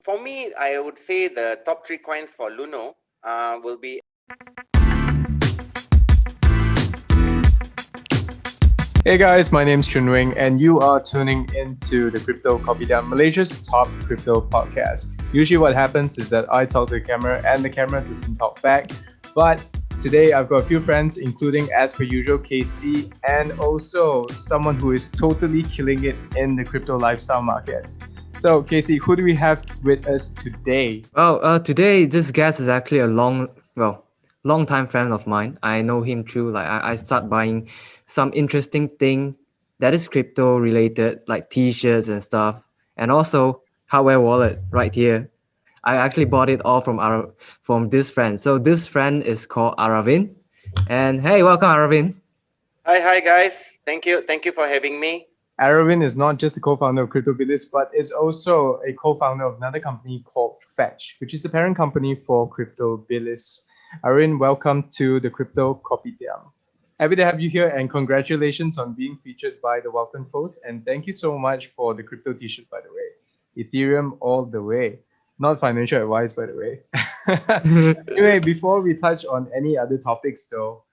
For me, I would say the top three coins for Luno will be. Hey guys, my name's Chun Weng, and you are tuning into the Crypto Kopitiam, Malaysia's top crypto podcast. Usually, what happens is that I talk to the camera, and the camera doesn't talk back. But today, I've got a few friends, including, as per usual, KC, and also someone who is totally killing it in the crypto lifestyle market. So, KC, who do we have with us today? Well, today this guest is actually a long time friend of mine. I know him through I start buying some interesting thing that is crypto related, like t-shirts and stuff, and also hardware wallet right here. I actually bought it all from this friend. So this friend is called Arravind, and hey, welcome Arravind. Hi guys. Thank you for having me. Arravind is not just the co-founder of CryptoBilis, but is also a co-founder of another company called Fetch, which is the parent company for CryptoBilis. Arravind, welcome to the Crypto Kopitiam. Happy to have you here, and congratulations on being featured by the Welcome Post. And thank you so much for the crypto t-shirt, by the way. Ethereum all the way. Not financial advice, by the way. Anyway, before we touch on any other topics though,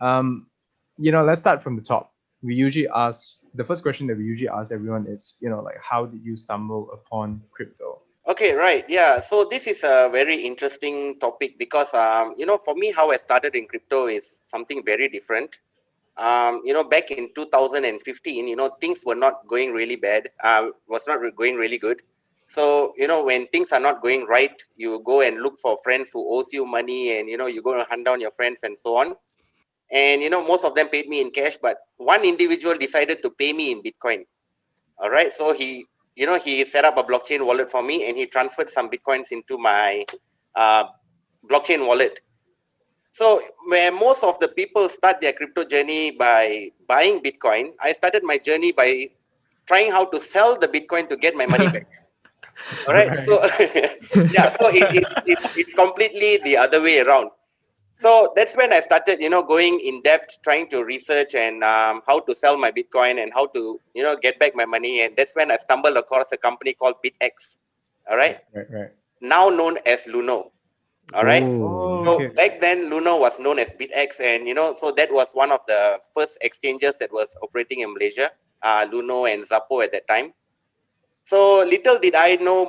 let's start from the top. The first question that we usually ask everyone is, how did you stumble upon crypto? Okay, right. Yeah. So this is a very interesting topic because, for me, how I started in crypto is something very different. Back in 2015, things were not going really bad. Was not going really good. So, when things are not going right, you go and look for friends who owes you money, and, you go and hunt down your friends and so on. And, most of them paid me in cash, but one individual decided to pay me in Bitcoin. All right. So he set up a blockchain wallet for me, and he transferred some Bitcoins into my blockchain wallet. So where most of the people start their crypto journey by buying Bitcoin, I started my journey by trying how to sell the Bitcoin to get my money back. All right. So yeah, so it's completely the other way around. So that's when I started, going in depth, trying to research and how to sell my Bitcoin and how to, get back my money. And that's when I stumbled across a company called BitX. All right. Right. Now known as Luno. All right. Oh. So back then, Luno was known as BitX, and so that was one of the first exchanges that was operating in Malaysia. Luno and Zappo at that time. So little did I know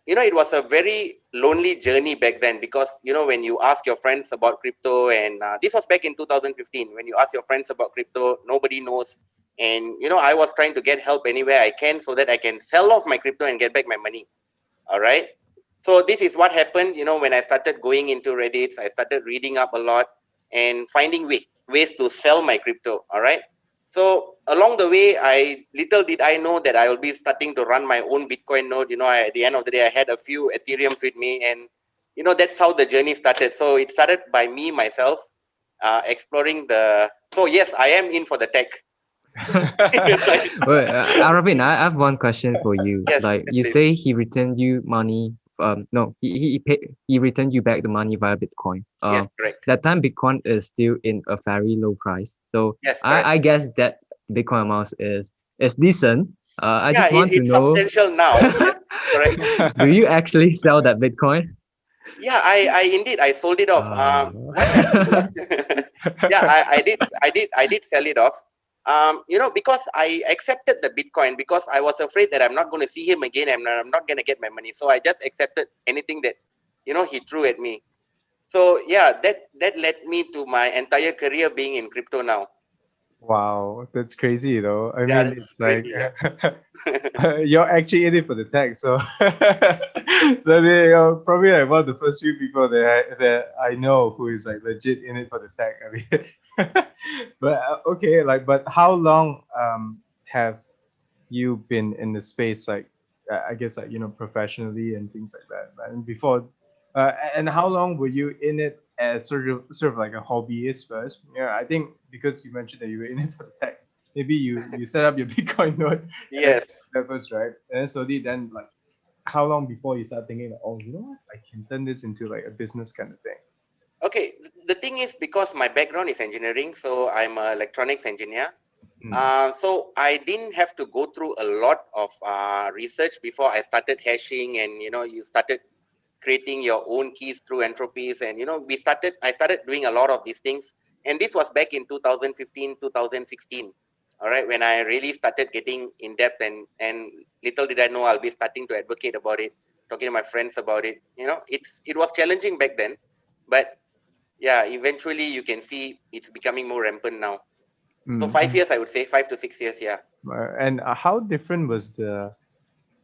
it was a very lonely journey back then because, when you ask your friends about crypto, and this was back in 2015, when you ask your friends about crypto, nobody knows. And, I was trying to get help anywhere I can so that I can sell off my crypto and get back my money. All right. So this is what happened, when I started going into Reddit, I started reading up a lot and finding ways to sell my crypto. All right. So along the way, little did I know that I will be starting to run my own Bitcoin node. At the end of the day, I had a few Ethereums with me, and that's how the journey started. So it started by me myself exploring So yes, I am in for the tech. Well, Arvin, I have one question for you. Yes, Like you say, he returned you money. No, he returned you back the money via Bitcoin. Yes, correct. That time Bitcoin is still in a very low price. So Yes, correct. I guess that Bitcoin amount is decent. I just want to it's know. Substantial now. Yes, correct. Do you actually sell that Bitcoin? Yeah, I indeed I sold it off. What happened was, yeah, I did sell it off. Because I accepted the Bitcoin because I was afraid that I'm not going to see him again and I'm not going to get my money. So I just accepted anything that, he threw at me. So yeah, that led me to my entire career being in crypto now. Wow, that's crazy though. I Yeah, mean, it's like yeah. you're actually in it for the tech, so you're probably like one of the first few people that I know who is like legit in it for the tech. I mean, but okay, but how long have you been in the space? Like, I guess professionally and things like that. And before, and how long were you in it as sort of like a hobbyist first? Yeah, I think because you mentioned that you were in it for the tech, maybe you set up your Bitcoin node. Yes. At first, right? And then slowly, then like, how long before you start thinking, oh, you know what, I can turn this into like a business kind of thing? Okay, the thing is, because my background is engineering, so I'm an electronics engineer. So I didn't have to go through a lot of research before I started hashing, and you started creating your own keys through entropies, and I started doing a lot of these things, and this was back in 2015, 2016. All right, when I really started getting in depth, and little did I know I'll be starting to advocate about it, talking to my friends about it. It was challenging back then, but yeah, eventually you can see it's becoming more rampant now. So 5 years, I would say 5 to 6 years. Yeah. And how different was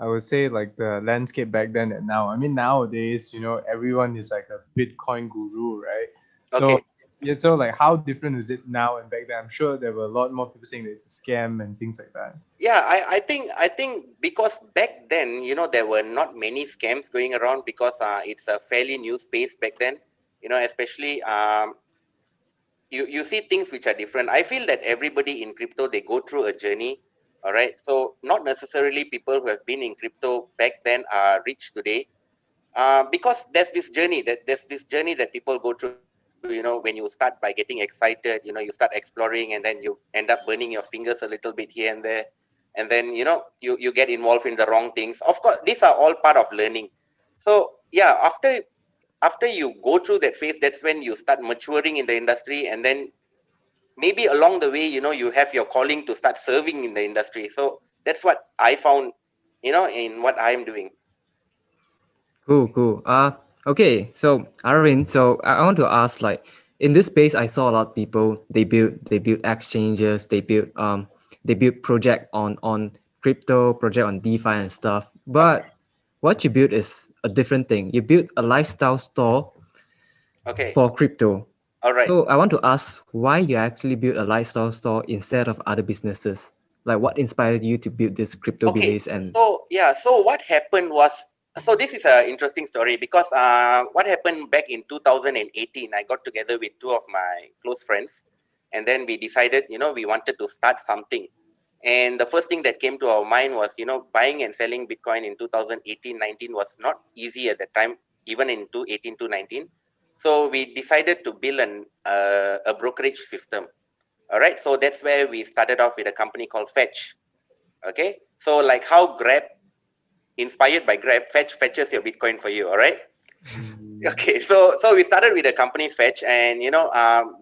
I would say like the landscape back then and now? I mean, nowadays, everyone is like a Bitcoin guru, right? So Okay. yeah, so like how different is it now and back then? I'm sure there were a lot more people saying that it's a scam and things like that. Yeah, I think because back then, there were not many scams going around, because it's a fairly new space back then. Especially you see things which are different. I feel that everybody in crypto, they go through a journey. All right, so not necessarily people who have been in crypto back then are rich today, because there's this journey that people go through. When you start by getting excited, you start exploring, and then you end up burning your fingers a little bit here and there, and then you get involved in the wrong things. Of course, these are all part of learning. So yeah, after you go through that phase, that's when you start maturing in the industry, and then maybe along the way, you have your calling to start serving in the industry. So that's what I found, in what I'm doing. Cool. Okay. So Arvin, so I want to ask, like, in this space, I saw a lot of people. They build exchanges. They build project on crypto, project on DeFi and stuff. But what you build is a different thing. You build a lifestyle store Okay. for crypto. All right. So I want to ask why you actually build a lifestyle store instead of other businesses. Like, what inspired you to build this Okay. CryptoBilis and So what happened was, so this is an interesting story, because what happened back in 2018, I got together with two of my close friends, and then we decided, we wanted to start something. And the first thing that came to our mind was, buying and selling Bitcoin in 2018-19 was not easy at that time, even in 2018 to 19. So we decided to build a brokerage system. All right. So that's where we started off with a company called Fetch. Okay. So like how Grab, inspired by Grab, Fetch fetches your Bitcoin for you. All right. Okay. So we started with a company Fetch, and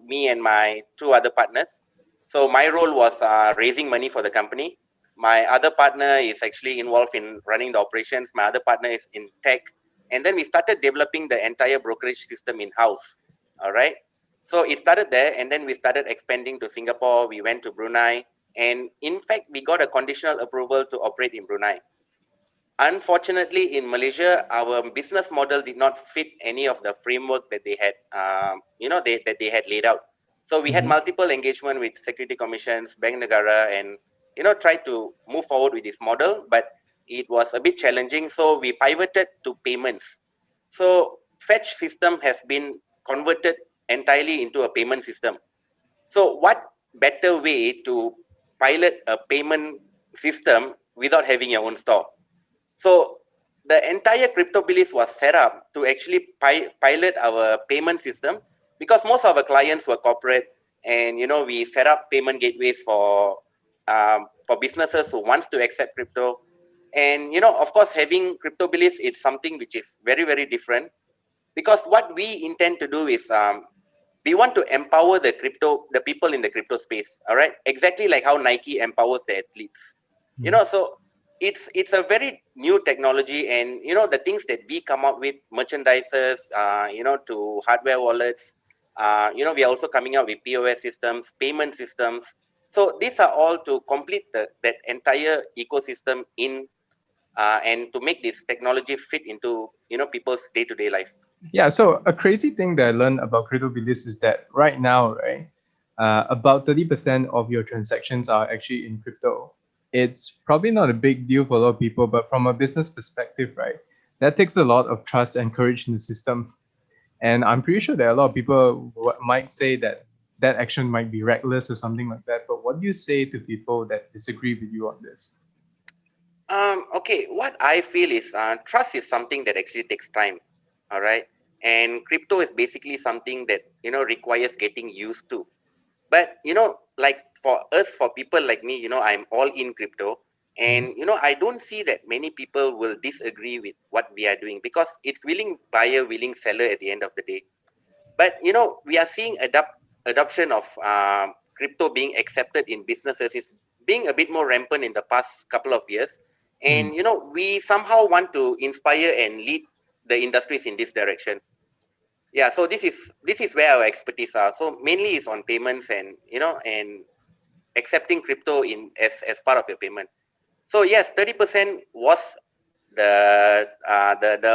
me and my two other partners. So my role was raising money for the company. My other partner is actually involved in running the operations. My other partner is in tech. And then we started developing the entire brokerage system in-house. All right. So it started there, and then we started expanding to Singapore. We went to Brunei. And in fact, we got a conditional approval to operate in Brunei. Unfortunately, in Malaysia, our business model did not fit any of the framework that they had, that they had laid out. So we had multiple engagement with security commissions, Bank Negara, and tried to move forward with this model, but it was a bit challenging. So we pivoted to payments. So Fetch system has been converted entirely into a payment system. So what better way to pilot a payment system without having your own store? So the entire CryptoBilis was set up to actually pilot our payment system, because most of our clients were corporate, and we set up payment gateways for businesses who wants to accept crypto. And of course, having CryptoBilis, it's something which is very, very different, because what we intend to do is we want to empower the people in the crypto space. All right, exactly like how Nike empowers the athletes. So it's a very new technology, and the things that we come up with, merchandises, to hardware wallets, we are also coming out with POS systems, payment systems. So these are all to complete that entire ecosystem and to make this technology fit into people's day-to-day life. Yeah, so a crazy thing that I learned about CryptoBilis is that right now, right, about 30% of your transactions are actually in crypto. It's probably not a big deal for a lot of people, but from a business perspective, right, that takes a lot of trust and courage in the system. And I'm pretty sure that a lot of people might say that that action might be reckless or something like that. But what do you say to people that disagree with you on this? Okay, what I feel is trust is something that actually takes time. All right. And crypto is basically something that requires getting used to. But like for us, for people like me, I'm all in crypto. And, I don't see that many people will disagree with what we are doing, because it's willing buyer, willing seller at the end of the day. But, we are seeing adoption of crypto being accepted in businesses is being a bit more rampant in the past couple of years. And, we somehow want to inspire and lead the industries in this direction. Yeah, so this is where our expertise are. So mainly it's on payments and, and accepting crypto as part of your payment. So yes, 30% was the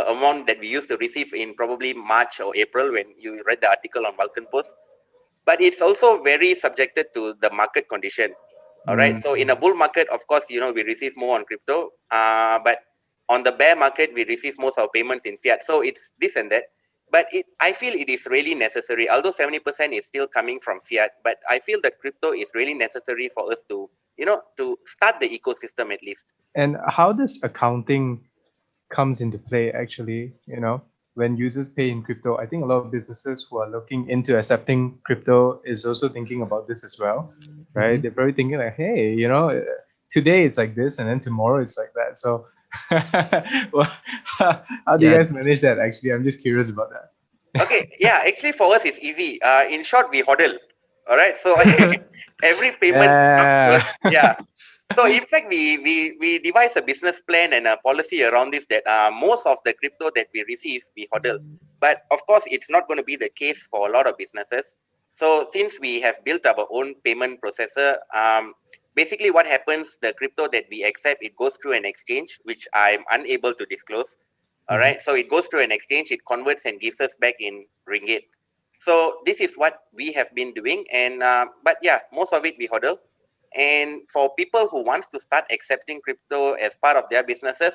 amount that we used to receive in probably March or April when you read the article on Vulcan Post. But it's also very subjected to the market condition. All right. So in a bull market, of course, we receive more on crypto. But on the bear market, we receive most of our payments in fiat. So it's this and that. But I feel it is really necessary. Although 70% is still coming from fiat, but I feel that crypto is really necessary for us to, to start the ecosystem at least. And how does accounting comes into play actually, when users pay in crypto? I think a lot of businesses who are looking into accepting crypto is also thinking about this as well, right? They're probably thinking like, hey, today it's like this and then tomorrow it's like that. So well, how do you guys manage that actually? I'm just curious about that. Okay, yeah, actually for us it's easy. In short, we hodl. All right, so every payment comes first. Yeah. So in fact, we devise a business plan and a policy around this, that most of the crypto that we receive, we hodl. But of course, it's not going to be the case for a lot of businesses. So since we have built our own payment processor, basically what happens, the crypto that we accept, it goes through an exchange, which I'm unable to disclose. All right. So it goes through an exchange, it converts and gives us back in ringgit. So this is what we have been doing. And but yeah, most of it we hodl. And for people who wants to start accepting crypto as part of their businesses,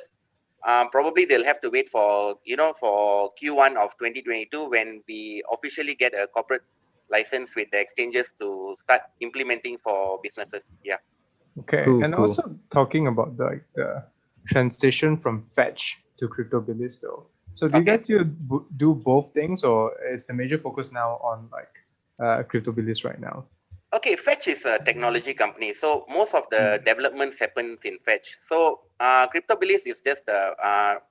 probably they'll have to wait for, for Q1 of 2022 when we officially get a corporate license with the exchanges to start implementing for businesses. Yeah. Okay. And also talking about the transition from Fetch to CryptoBilis though. So do you guys do both things, or is the major focus now on CryptoBilis right now? Okay, Fetch is a technology company, so most of the developments happens in Fetch. So CryptoBilis is just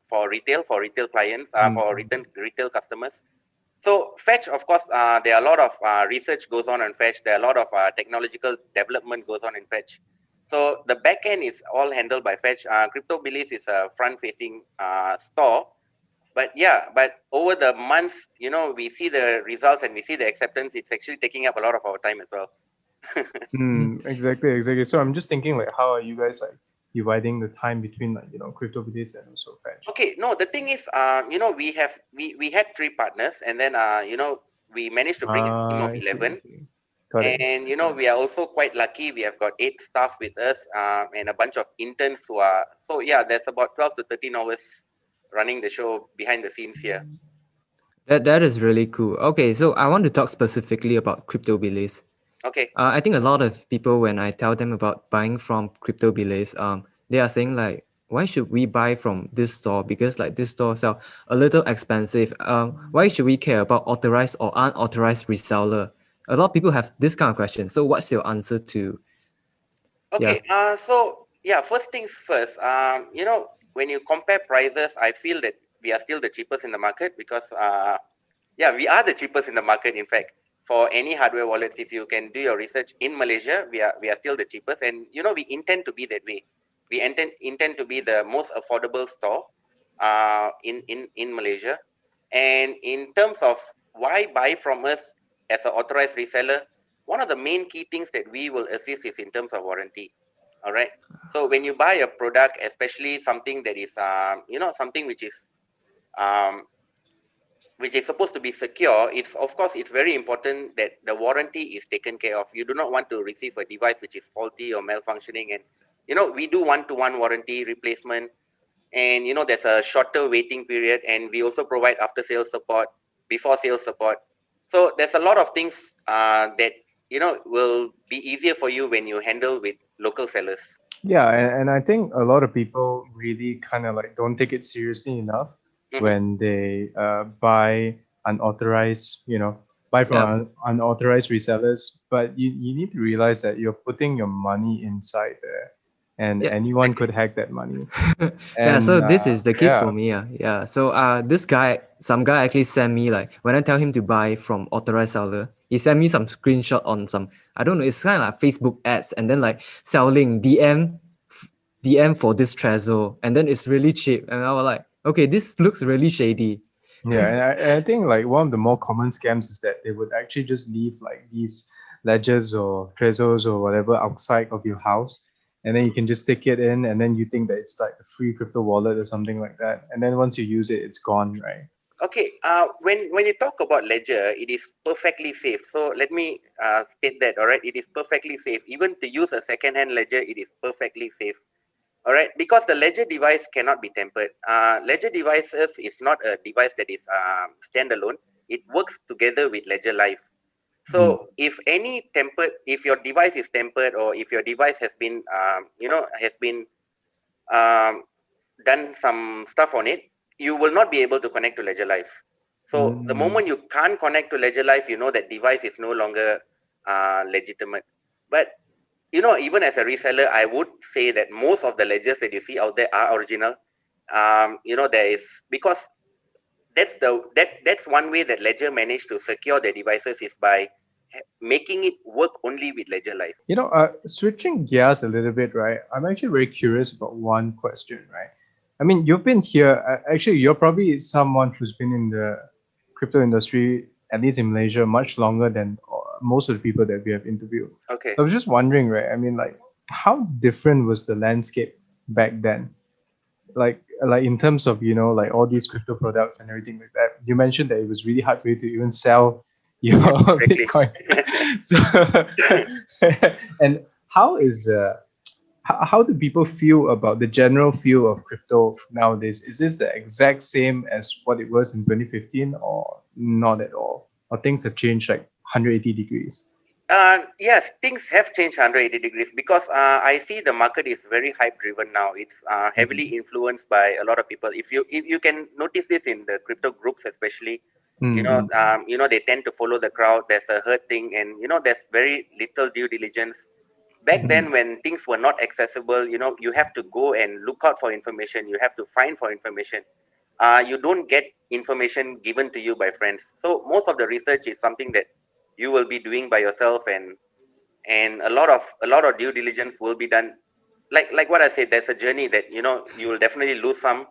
for retail clients, for retail customers. So Fetch, of course, there are a lot of research goes on Fetch. There are a lot of technological development goes on in Fetch. So the back end is all handled by Fetch. CryptoBilis is a front-facing store. But yeah, but over the months, we see the results and we see the acceptance. It's actually taking up a lot of our time as well. Exactly. So I'm just thinking, how are you guys dividing the time between CryptoBilis and also Fetch? Okay, no, the thing is, we had 3 partners, and then we managed to bring a team of 11. And we are also quite lucky. We have got 8 staff with us, and a bunch of interns who are. So yeah, there's about 12 to 13 hours running the show behind the scenes here. That is really cool. Okay, so I want to talk specifically about CryptoBilis. Okay. I think a lot of people, when I tell them about buying from CryptoBilis, they are saying why should we buy from this store? Because this store sell a little expensive. Why should we care about authorized or unauthorized reseller? A lot of people have this kind of question. So what's your answer to? Okay. So yeah, first things first. When you compare prices, I feel that we are still the cheapest in the market, because yeah, we are the cheapest in the market. In fact, for any hardware wallets, if you can do your research in Malaysia, we are still the cheapest, and we intend to be that way. We intend to be the most affordable store in Malaysia. And in terms of why buy from us as an authorized reseller, one of the main key things that we will assist is in terms of warranty. All right. So when you buy a product, especially something that is something which is supposed to be secure, it's very important that the warranty is taken care of. You do not want to receive a device which is faulty or malfunctioning. And we do one-to-one warranty replacement, and there's a shorter waiting period, and we also provide after sales support, before sales support. So there's a lot of things that will be easier for you when you handle with local sellers. Yeah, and I think a lot of people really kind of don't take it seriously enough when they buy unauthorized, buy from unauthorized resellers, but you need to realize that you're putting your money inside there, and Yeah, anyone could hack that money. yeah, And so this is the case yeah, for me. Yeah. So this guy, some guy actually sent me like when I tell him to buy from authorized seller, he sent me some screenshot on some, I don't know, it's kind of like Facebook ads and then like selling DM for this Trezor and then it's really cheap. And I was like, okay, this looks really shady. yeah, and I think like one of the more common scams is that they would actually just leave like these ledgers or trezors or whatever outside of your house, and then you can just stick it in, and then you think that it's like a free crypto wallet or something like that, and then once you use it, it's gone, right? Okay, when you talk about ledger, it is perfectly safe. So let me state that. All right, it is perfectly safe. Even to use a second-hand ledger, it is perfectly safe. All right, because the ledger device cannot be tampered. Ledger devices is not a device that is standalone. It works together with Ledger Live. So if your device is tempered, or if your device has been, um, done some stuff on it, you will not be able to connect to Ledger Live. So the moment you can't connect to Ledger Live, you know that device is no longer legitimate. But even as a reseller, I would say that most of the ledgers that you see out there are original. There is, because that's one way that Ledger managed to secure their devices, is by making it work only with Ledger Live. Switching gears a little bit, right? I'm actually very curious about one question, right? I mean, you've been here. Actually, you're probably someone who's been in the crypto industry, at least in Malaysia, much longer than most of the people that we have interviewed. Okay. So I was just wondering, right? I mean, like, how different was the landscape back then? Like in terms of like all these crypto products and everything like that. You mentioned that it was really hard for you to even sell your Bitcoin. So, and how do people feel about the general feel of crypto nowadays? Is this the exact same as what it was in 2015, or not at all? Or things have changed like 180 degrees? Yes, things have changed 180 degrees, because I see the market is very hype driven now. It's heavily influenced by a lot of people. If you can notice this in the crypto groups, especially, they tend to follow the crowd. There's a herd thing, and there's very little due diligence. Back then, when things were not accessible, you have to go and look out for information. You have to find for information. You don't get information given to you by friends. So most of the research is something that you will be doing by yourself, and a lot of due diligence will be done. Like what I said, there's a journey that you will definitely lose some,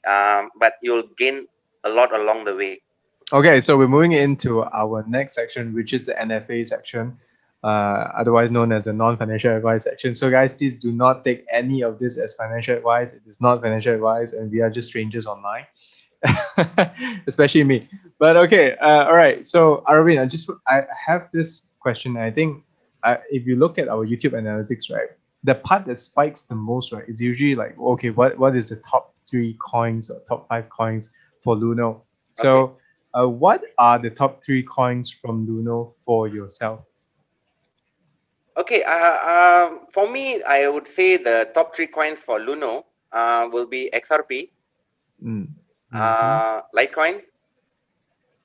but you'll gain a lot along the way. Okay, so we're moving into our next section, which is the NFA section, otherwise known as the non-financial advice section. So guys, please do not take any of this as financial advice. It is not financial advice, and we are just strangers online, especially me. But okay, all right. So Arravind, I have this question. I think if you look at our YouTube analytics, right, the part that spikes the most, right, is usually like, okay, what is the top 3 coins or top 5 coins for Luno? So. Okay. What are the top 3 coins from Luno for yourself? Okay. For me, I would say the top 3 coins for Luno will be XRP, Litecoin,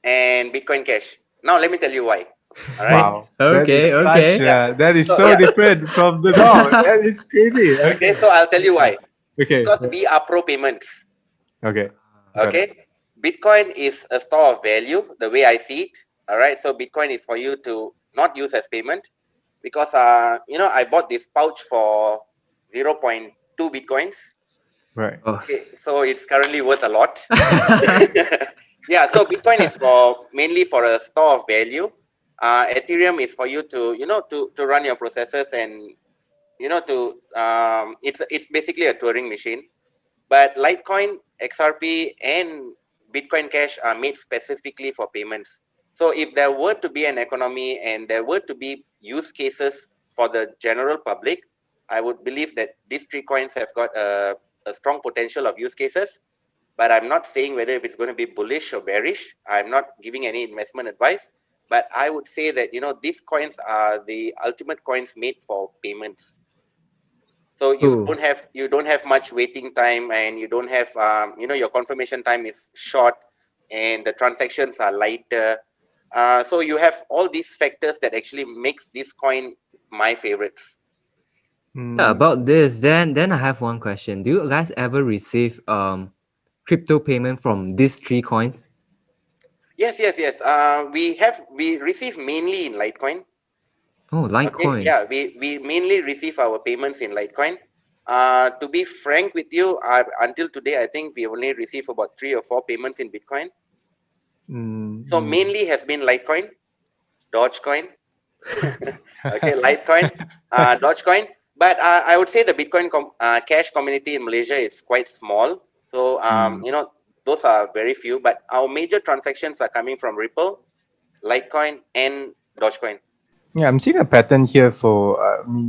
and Bitcoin Cash. Now, let me tell you why. All right. Wow. Okay. That is so different from the norm. That is crazy. Okay, so I'll tell you why. Okay. Because we are pro payments. Okay. Okay. Bitcoin is a store of value, the way I see it. All right. So Bitcoin is for you to not use as payment, because I bought this pouch for 0.2 Bitcoins. Right. Okay. So it's currently worth a lot. Yeah. So Bitcoin is mainly for a store of value. Ethereum is for you to to run your processes, and it's basically a Turing machine. But Litecoin, XRP, and Bitcoin Cash are made specifically for payments. So if there were to be an economy and there were to be use cases for the general public, I would believe that these 3 coins have got a strong potential of use cases. But I'm not saying whether if it's going to be bullish or bearish. I'm not giving any investment advice. But I would say that these coins are the ultimate coins made for payments. So you don't have much waiting time, and you don't have your confirmation time is short, and the transactions are lighter. So you have all these factors that actually makes this coin my favorites. Yeah, about this, then I have one question. Do you guys ever receive crypto payment from these three coins? Yes. We receive mainly in Litecoin. Oh, Okay, Litecoin. yeah, we mainly receive our payments in Litecoin. To be frank with you, until today, I think we only receive about 3 or 4 payments in Bitcoin. So mainly has been Litecoin, Dogecoin, okay, Litecoin, Dogecoin. But I would say the Bitcoin cash community in Malaysia is quite small. So those are very few. But our major transactions are coming from Ripple, Litecoin, and Dogecoin. Yeah, I'm seeing a pattern here for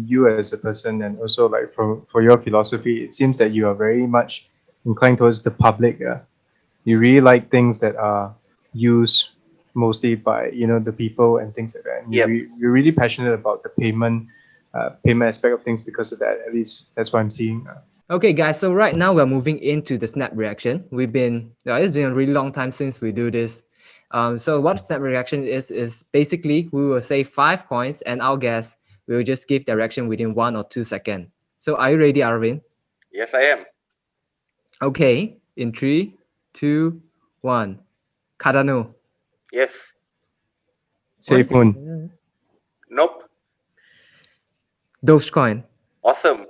you as a person, and also like for your philosophy. It seems that you are very much inclined towards the public. You really like things that are used mostly by the people and things like that. And Yep. you're really passionate about the payment aspect of things because of that. At least that's what I'm seeing. Okay, guys. So right now we're moving into the snap reaction. It's been a really long time since we do this. So what snap reaction is basically we will say 5 coins, and our guess we will just give direction within 1 or 2 seconds. So are you ready, Arvin? Yes, I am. Okay, in 3, 2, 1. Cardano. Yes. Safe Moon, Nope. Dogecoin. Awesome.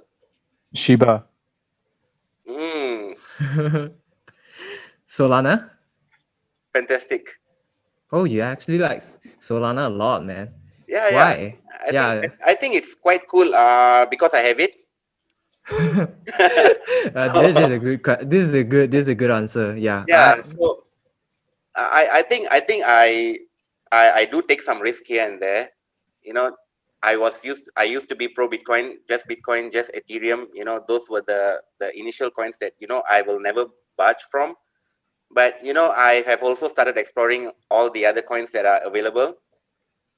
Shiba, Solana. Fantastic. Oh, you actually like Solana a lot, man. Yeah. Why? I think it's quite cool. Because I have it. This is a good answer. Yeah. Yeah. So I think I do take some risk here and there. You know, I used to be pro Bitcoin, just Ethereum. Those were the initial coins that I will never budge from. But I have also started exploring all the other coins that are available.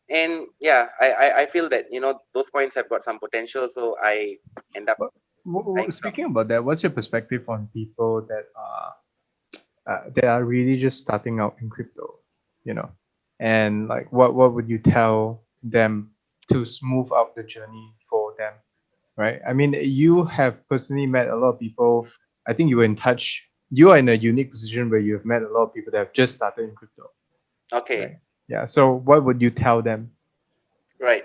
And yeah, I feel that those coins have got some potential, so I end up buying some. Speaking about that, what's your perspective on people that are really just starting out in crypto? And like what would you tell them to smooth out the journey for them, right? I mean, you have personally met a lot of people. I think you were in touch. You are in a unique position where you have met a lot of people that have just started in crypto, Okay. right? Yeah. So what would you tell them? Right.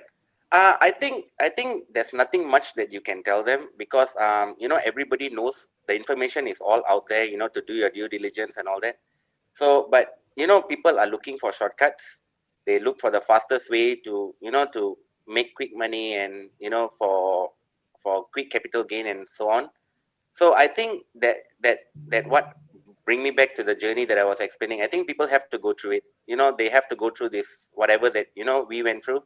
I think there's nothing much that you can tell them, because everybody knows the information is all out there, to do your due diligence and all that. So, but people are looking for shortcuts. They look for the fastest way to to make quick money, and for quick capital gain and so on. So I think that what bring me back to the journey that I was explaining. I think people have to go through it. They have to go through this, whatever that we went through.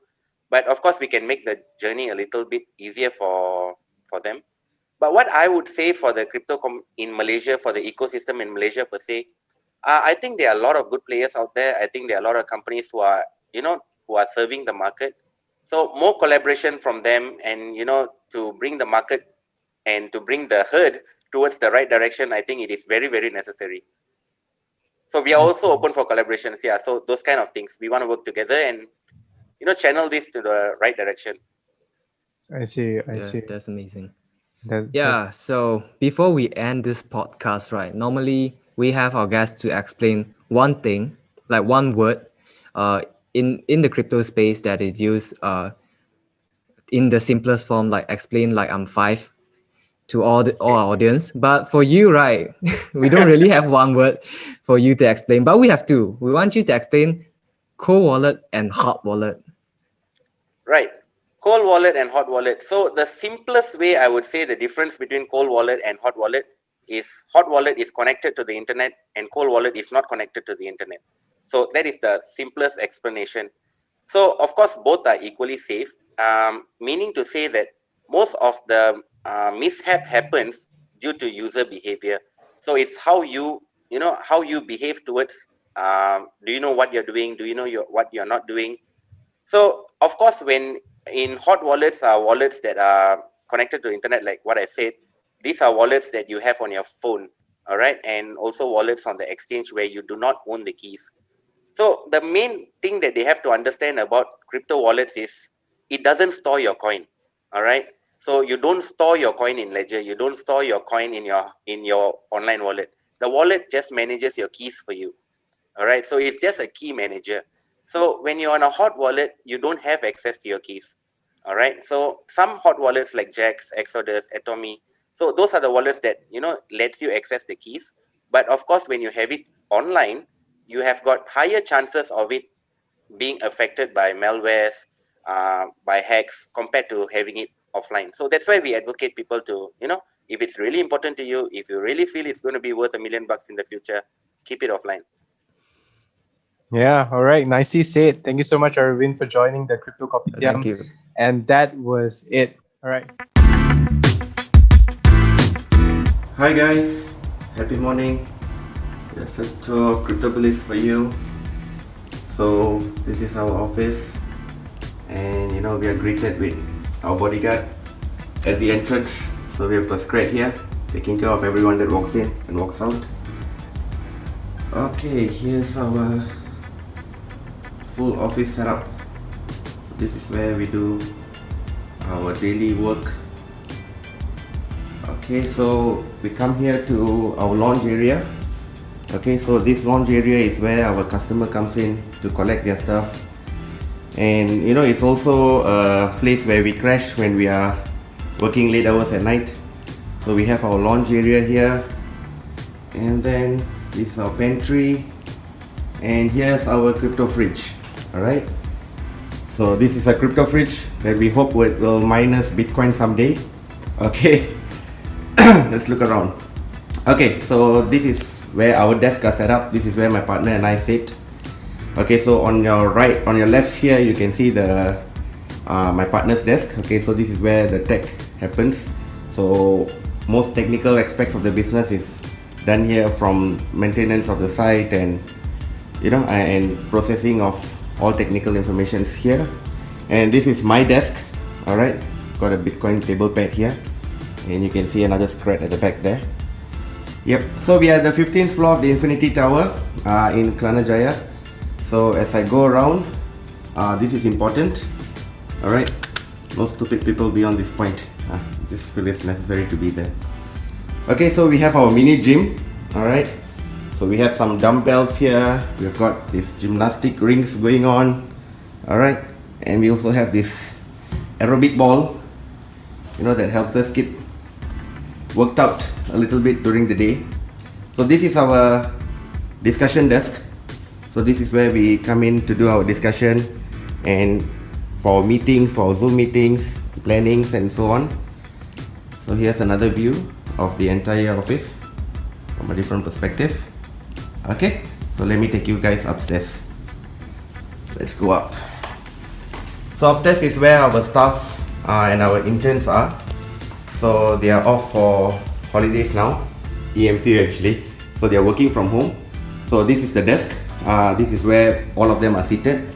But of course, we can make the journey a little bit easier for them. But what I would say for the in Malaysia, for the ecosystem in Malaysia per se, I think there are a lot of good players out there. I think there are a lot of companies who are who are serving the market. So more collaboration from them, and to bring the market and to bring the herd towards the right direction, I think it is very, very necessary. So we are also open for collaborations. Yeah. So those kind of things, we want to work together and channel this to the right direction. I see. I see. That's amazing. That's Yeah, so before we end this podcast, right, normally we have our guests to explain one thing, like one word, uh, in the crypto space that is used in the simplest form, like explain like I'm five to all our audience. But for you, right, we don't really have one word for you to explain, but we have two. We want you to explain cold wallet and hot wallet. Right. Cold wallet and hot wallet. So the simplest way I would say the difference between cold wallet and hot wallet is hot wallet is connected to the internet and cold wallet is not connected to the internet. So that is the simplest explanation. So of course, both are equally safe, meaning to say that most of the mishap happens due to user behavior. So it's how how you behave towards. Do you know what you're doing? Do you know what you're not doing? So of course, when in hot wallets are wallets that are connected to the internet, like what I said, these are wallets that you have on your phone, all right, and also wallets on the exchange where you do not own the keys. So the main thing that they have to understand about crypto wallets is it doesn't store your coin. All right. So you don't store your coin in Ledger. You don't store your coin in your online wallet. The wallet just manages your keys for you. All right. So it's just a key manager. So when you're on a hot wallet, you don't have access to your keys. All right. So some hot wallets like Jax, Exodus, Atomy. So those are the wallets that, lets you access the keys. But of course, when you have it online, you have got higher chances of it being affected by malwares, by hacks, compared to having it offline. So that's why we advocate people to, if it's really important to you, if you really feel it's going to be worth $1 million in the future, keep it offline. Yeah, all right. Nicely said. Thank you so much, Arravind, for joining the Crypto Kopitiam. Thank you. And that was it. All right. Hi guys, happy morning. There's a tour of CryptoBilis for you. So this is our office, and we are greeted with our bodyguard at the entrance. So we have got Scrat here, taking care of everyone that walks in and walks out. Okay, here's our full office setup. This is where we do our daily work. Okay, so we come here to our lounge area. Okay, so this lounge area is where our customer comes in to collect their stuff, and it's also a place where we crash when we are working late hours at night. So we have our lounge area here, and then this is our pantry, and here's our crypto fridge. All right, so this is a crypto fridge that we hope will mine us Bitcoin someday. Okay. Let's look around. Okay, so this is where our desks are set up. This is where my partner and I sit. Okay, so on your right, on your left here, you can see the my partner's desk. Okay, so this is where the tech happens. So most technical aspects of the business is done here, from maintenance of the site and and processing of all technical information here. And this is my desk. All right, got a Bitcoin table pad here. And you can see another Scrat at the back there. Yep, so we are at the 15th floor of the Infinity Tower in Kelana Jaya. So as I go around, this is important. Alright, no stupid people beyond this point. This feel is necessary to be there. Okay, so we have our mini gym. Alright, so we have some dumbbells here. We've got these gymnastic rings going on. Alright, and we also have this aerobic ball, that helps us keep worked out a little bit during the day. So this is our discussion desk. So this is where we come in to do our discussion, and for meetings, for Zoom meetings, plannings and so on. So here's another view of the entire office from a different perspective. Okay, so let me take you guys upstairs. Let's go up. So upstairs is where our staff and our interns are. So they are off for holidays now, EMC actually. So they are working from home. So this is the desk. This is where all of them are seated.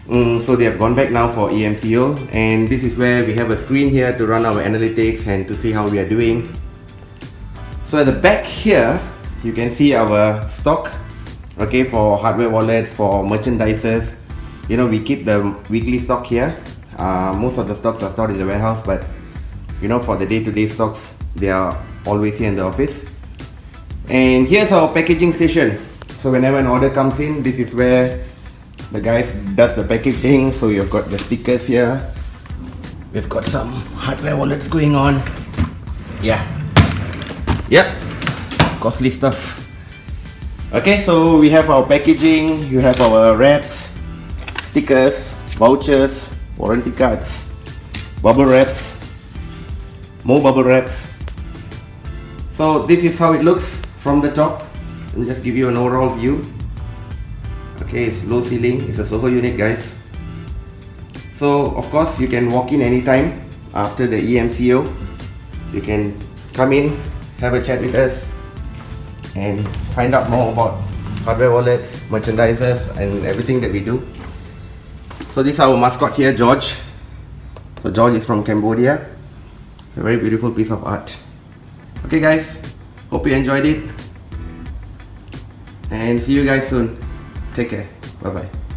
So they have gone back now for EMCO, and this is where we have a screen here to run our analytics and to see how we are doing. So at the back here, you can see our stock. Okay, for hardware wallets, for merchandises. We keep the weekly stock here. Most of the stocks are stored in the warehouse, but for the day-to-day stocks, they are always here in the office. And here's our packaging station. So whenever an order comes in, this is where the guys does the packaging. So you've got the stickers here. We've got some hardware wallets going on. Yeah. Yep. Costly stuff. Okay, so we have our packaging. You have our wraps, stickers, vouchers, warranty cards, bubble wraps, more bubble wraps. So this is how it looks from the top. Let me just give you an overall view. Okay, it's low ceiling, it's a Soho unit, guys. So of course you can walk in anytime after the EMCO. You can come in, have a chat with us and find out more about hardware wallets, merchandisers and everything that we do. So this is our mascot here, George. So George is from Cambodia. A very beautiful piece of art. Okay guys, hope you enjoyed it and see you guys soon. Take care. Bye bye.